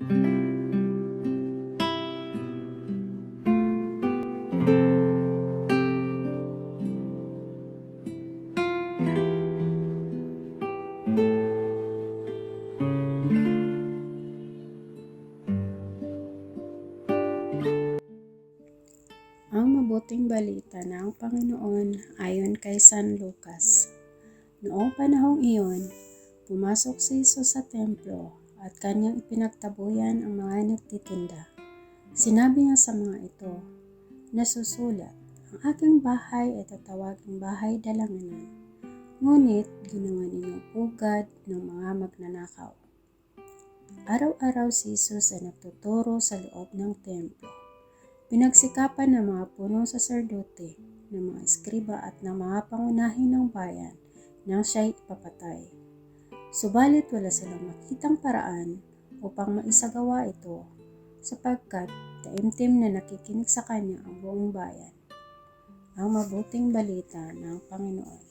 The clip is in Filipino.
Ang mabuting balita ng Panginoon ayon kay San Lucas. Noong panahong iyon, pumasok si Jesus sa templo at kanyang ipinagtabuyan ang mga nagtitinda. Sinabi niya sa mga ito, nasusulat, ang aking bahay ay tatawaging bahay dalanganan, ngunit ginawa ninyong pugad ng mga magnanakaw. Araw-araw si Jesus ay nagtuturo sa loob ng templo. Pinagsikapan ng mga punong saserdote, ng mga eskriba at ng mga pangunahin ng bayan nang siya'y ipapatay. Subalit wala silang makitang paraan upang maisagawa ito sapagkat taimtim na nakikinig sa kanya ang buong bayan. Ang mabuting balita ng Panginoon.